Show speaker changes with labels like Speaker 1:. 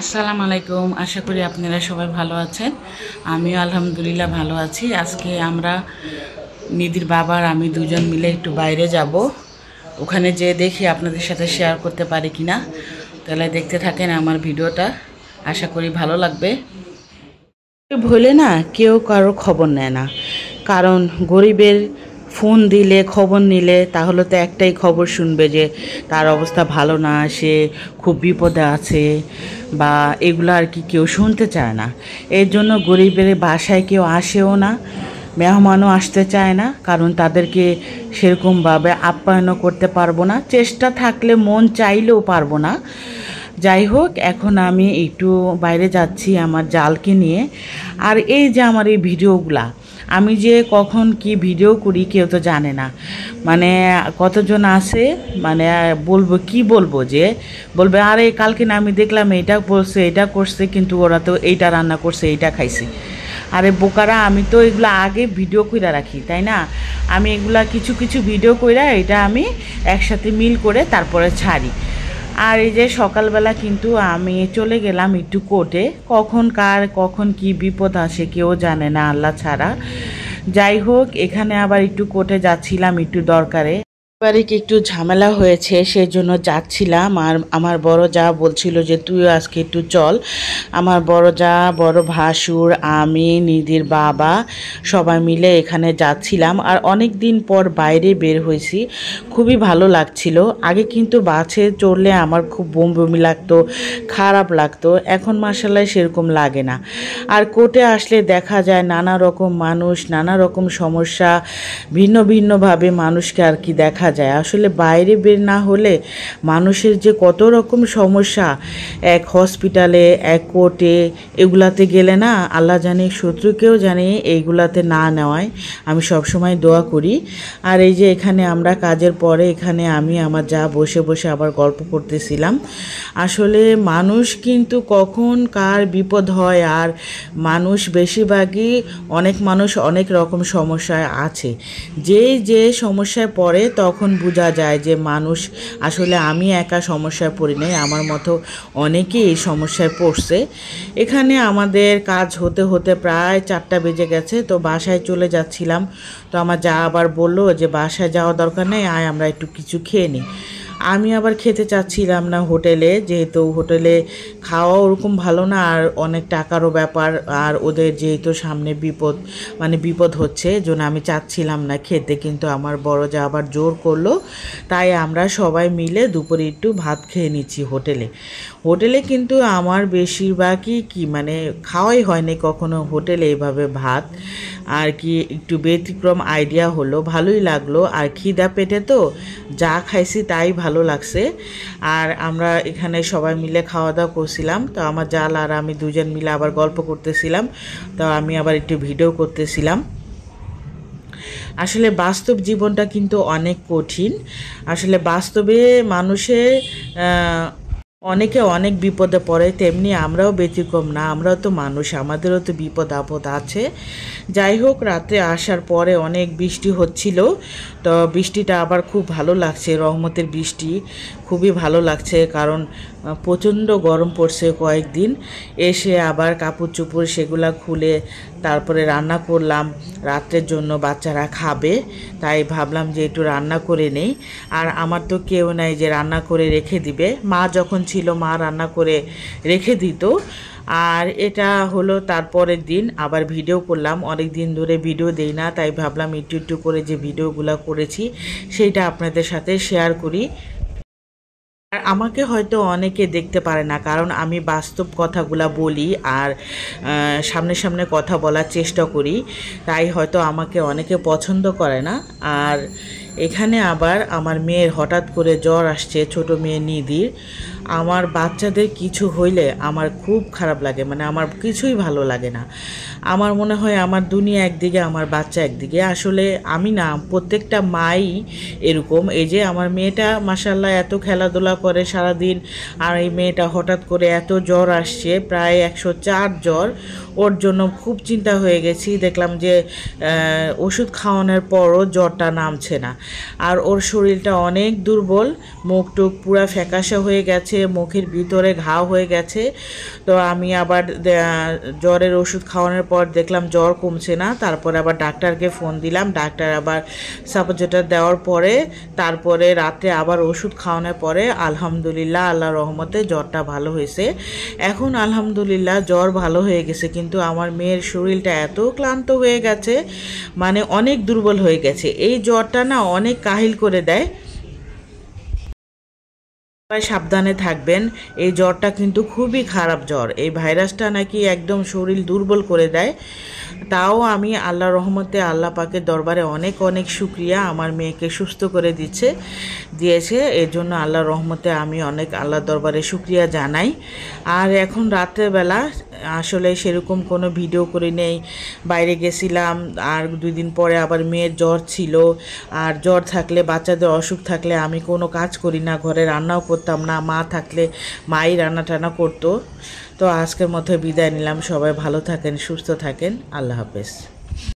Speaker 1: আসসালামু আলাইকুম। আশা করি আপনারা সবাই ভালো আছেন। আমিও আলহামদুলিল্লাহ ভালো আছি। আজকে আমরা নিধির বাবা আর আমি দুজন মিলে একটু বাইরে যাব। ওখানে যেয়ে দেখি আপনাদের সাথে শেয়ার করতে পারি কিনা। তাহলে দেখতে থাকেন আমার ভিডিওটা, আশা করি ভালো লাগবে। ভুলে না কেউ কারো খবর নেয় না, কারণ গরিবের ফোন দিলে খবর নিলে তাহলে তো একটাই খবর শুনবে যে তার অবস্থা ভালো না, সে খুব বিপদে আছে, বা এগুলো আর কি কেউ শুনতে চায় না। এর জন্য গরিবের বাসায় কেউ আসেও না, মেহমানও আসতে চায় না, কারণ তাদেরকে সেরকমভাবে আপ্যায়নও করতে পারবো না, চেষ্টা থাকলে মন চাইলেও পারবো না। যাই হোক, এখন আমি একটু বাইরে যাচ্ছি আমার জালকে নিয়ে। আর এই যে আমার এই ভিডিওগুলা, আমি যে কখন কি ভিডিও করি কেউ তো জানে না। মানে কতজন আছে, মানে বলবো যে বলবে আরে কালকে না আমি দেখলাম এইটা বলছে, এটা করছে, কিন্তু ওরা তো এইটা রান্না করছে, এইটা খাইছে। আরে বোকারা, আমি তো এগুলো আগে ভিডিও কইরা রাখি, তাই না? আমি এগুলা কিছু কিছু ভিডিও কইরা এটা আমি একসাথে মিল করে তারপরে ছাড়ি। আর এই যে সকালবেলা কিন্তু আমি চলে গেলাম একটু কোর্টে। কখন কি বিপদ আসে কেউ জানে না, আল্লাহ ছাড়া। যাই হোক, এখানে আবার একটু কোর্টে যাচ্ছিলাম একটু দরকারে। এবারে কি একটু ঝামেলা হয়েছে, সেই জন্য যাচ্ছিলাম। আর আমার বড় যা বলছিল যে তুইও আজকে একটু চল। আমার বড় যা, বড় ভাসুর, আমি, নিধির বাবা সবাই মিলে এখানে যাচ্ছিলাম। আর অনেক দিন পর বাইরে বের হয়েছি, খুবই ভালো লাগছিল। আগে কিন্তু বাসে চড়লে আমার খুব বমি লাগতো, খারাপ লাগতো। এখন মাসাল্লাহ সেরকম লাগে না। আর কোর্টে আসলে দেখা যায় নানা রকম মানুষ, নানা রকম সমস্যা, ভিন্ন ভিন্নভাবে মানুষকে আর কি দেখা যায়। আসলে বাইরে বের না হলে মানুষের যে কত রকম সমস্যা, এক হসপিটালে, এক কোর্টে, এগুলাতে গেলে না আল্লাহ জানে, শত্রুকেও জানে এইগুলাতে না নেওয়ায় আমি সবসময় দোয়া করি। আর এই যে এখানে আমরা কাজের পরে এখানে আমি আমার যা বসে বসে আবার গল্প করতেছিলাম। আসলে মানুষ কিন্তু কখন কার বিপদ হয়, আর মানুষ বেশিরভাগই অনেক মানুষ অনেক রকম সমস্যায় আছে। যে সমস্যায় পড়ে তখন বোঝা যায় যে মানুষ আসলে, আমি একা সমস্যায় পড়ি নাই, আমার মতো অনেকেই এই সমস্যায় পড়ছে। এখানে আমাদের কাজ হতে হতে প্রায় 4টা বেজে গেছে, তো বাসায় চলে যাচ্ছিলাম। তো আমার যা আবার বললো যে বাসায় যাওয়া দরকার নেই, আয় আমরা একটু কিছু খেয়ে নিই। আমি আবার খেতে চাচ্ছিলাম না হোটেলে, যেহেতু হোটেলে খাওয়া ওরকম ভালো না, আর অনেক টাকারও ব্যাপার, আর ওদের যেহেতু সামনে বিপদ হচ্ছে, জন্য আমি চাচ্ছিলাম না খেতে। কিন্তু আমার বড় যা আবার জোর করলো, তাই আমরা সবাই মিলে দুপুরে একটু ভাত খেয়ে নিচ্ছি হোটেলে। কিন্তু আমার বেশিরভাগই মানে খাওয়াই হয়নি কখনো হোটেলে এভাবে ভাত, আর কি একটু ব্যতিক্রম আইডিয়া হলো, ভালোই লাগলো। আর খিদা পেটে তো যা খাইছি তাই ভালো লাগছে। আর আমরা এখানে সবাই মিলে খাওয়া দাওয়া করছিলাম। তো আমার জাল আর আমি দুজন মিলে আবার গল্প করতেছিলাম, তো আমি আবার একটু ভিডিও করতেছিলাম। আসলে বাস্তব জীবনটা কিন্তু অনেক কঠিন। আসলে বাস্তবে মানুষের অনেকে অনেক বিপদে পড়ে, তেমনি আমরাও ব্যতিক্রম না, আমরাও তো মানুষ, আমাদেরও তো বিপদ আপদ আছে। যাই হোক, রাতে আসার পরে অনেক বৃষ্টি হচ্ছিল, তো বৃষ্টিটা আবার খুব ভালো লাগছে, রহমতের বৃষ্টি, খুবই ভালো লাগছে। কারণ প্রচণ্ড গরম পড়ছে কয়েকদিন। এসে আবার কাপড় চোপড় সেগুলা খুলে তারপরে রান্না করলাম রাত্রের জন্য, বাচ্চারা খাবে, তাই ভাবলাম যে একটু রান্না করে নেই। আর আমার তো কেউ নাই যে রান্না করে রেখে দিবে, মা যখন ছিল মা রান্না করে রেখে দিত। আর এটা হলো তারপরের দিন আবার ভিডিও করলাম, অনেক দিন ধরে ভিডিও দেই না, তাই ভাবলাম একটু একটু করে যে ভিডিওগুলো করেছি সেইটা আপনাদের সাথে শেয়ার করি। আর আমাকে হয়তো অনেকে দেখতে পারে না, কারণ আমি বাস্তব কথাগুলা বলি আর সামনে সামনে কথা বলার চেষ্টা করি, তাই হয়তো আমাকে অনেকে পছন্দ করে না। আর এখানে আবার আমার মেয়ের হঠাৎ করে জ্বর আসছে, ছোট মেয়ে নিধির। আমার বাচ্চাদের কিছু হইলে আমার খুব খারাপ লাগে, মানে আমার কিছুই ভালো লাগে না। আমার মনে হয় আমার দুনিয়া একদিকে, আমার বাচ্চা একদিকে। আসলে আমি না, প্রত্যেকটা মাই এরকম। এই যে আমার মেয়েটা মাশাআল্লাহ এত খেলাধুলা করে সারাদিন, আর এই মেয়েটা হঠাৎ করে এত জ্বর আসছে, প্রায় 104 জ্বর। ওর জন্য খুব চিন্তা হয়ে গেছি, দেখলাম যে ওষুধ খাওয়ানোর পরও জ্বরটা নামছে না। আর ওর শরীরটা অনেক দুর্বল, মুখ টুক পুরা ফ্যাকাশে হয়ে গেছে, গেছে, মুখের ভিতরে ঘাও হয়ে গেছে। তো আমি আবার জ্বরের ওষুধ খাওয়ানোর পর দেখলাম জ্বর কমছে না, তারপরে আবার ডাক্তারকে ফোন দিলাম। ডাক্তার আবার সাপোজিটর দেওয়ার পরে তারপরে রাত্রে আবার ওষুধ খাওয়ানোর পরে আলহামদুলিল্লাহ আল্লাহর রহমতে জ্বরটা ভালো হয়েছে। এখন আলহামদুলিল্লাহ জ্বর ভালো হয়ে গেছে, কিন্তু আমার মেয়ের শরীরটা এত ক্লান্ত হয়ে গেছে, মানে অনেক দুর্বল হয়ে গেছে। এই জ্বরটা না অনেক কাহিল করে দেয়। সবাই সাবধানে থাকবেন, এই জ্বরটা কিন্তু খুবই খারাপ জ্বর। এই ভাইরাসটা নাকি একদম শরীর দুর্বল করে দেয়। তাও আমি আল্লাহর রহমতে আল্লাহ পাকের দরবারে অনেক অনেক শুকরিয়া, আমার মেয়েকে সুস্থ করে দিয়েছে। এর জন্য আল্লাহর রহমতে আমি অনেক আল্লাহর দরবারে শুকরিয়া জানাই। আর এখন রাত্রেবেলা আসলে সেরকম কোনো ভিডিও করে নেই, বাইরে গেছিলাম। আর 2 দিন পরে আবার মেয়ের জ্বর ছিল। আর জ্বর থাকলে, বাচ্চাদের অসুখ থাকলে আমি কোনো কাজ করি না, ঘরে রান্নাও করতাম না। মা থাকলে মাই রান্না টান্না করতো। তো আজকের মতো বিদায় নিলাম। সবাই ভালো থাকেন, সুস্থ থাকেন। আল্লাহ হাফেজ।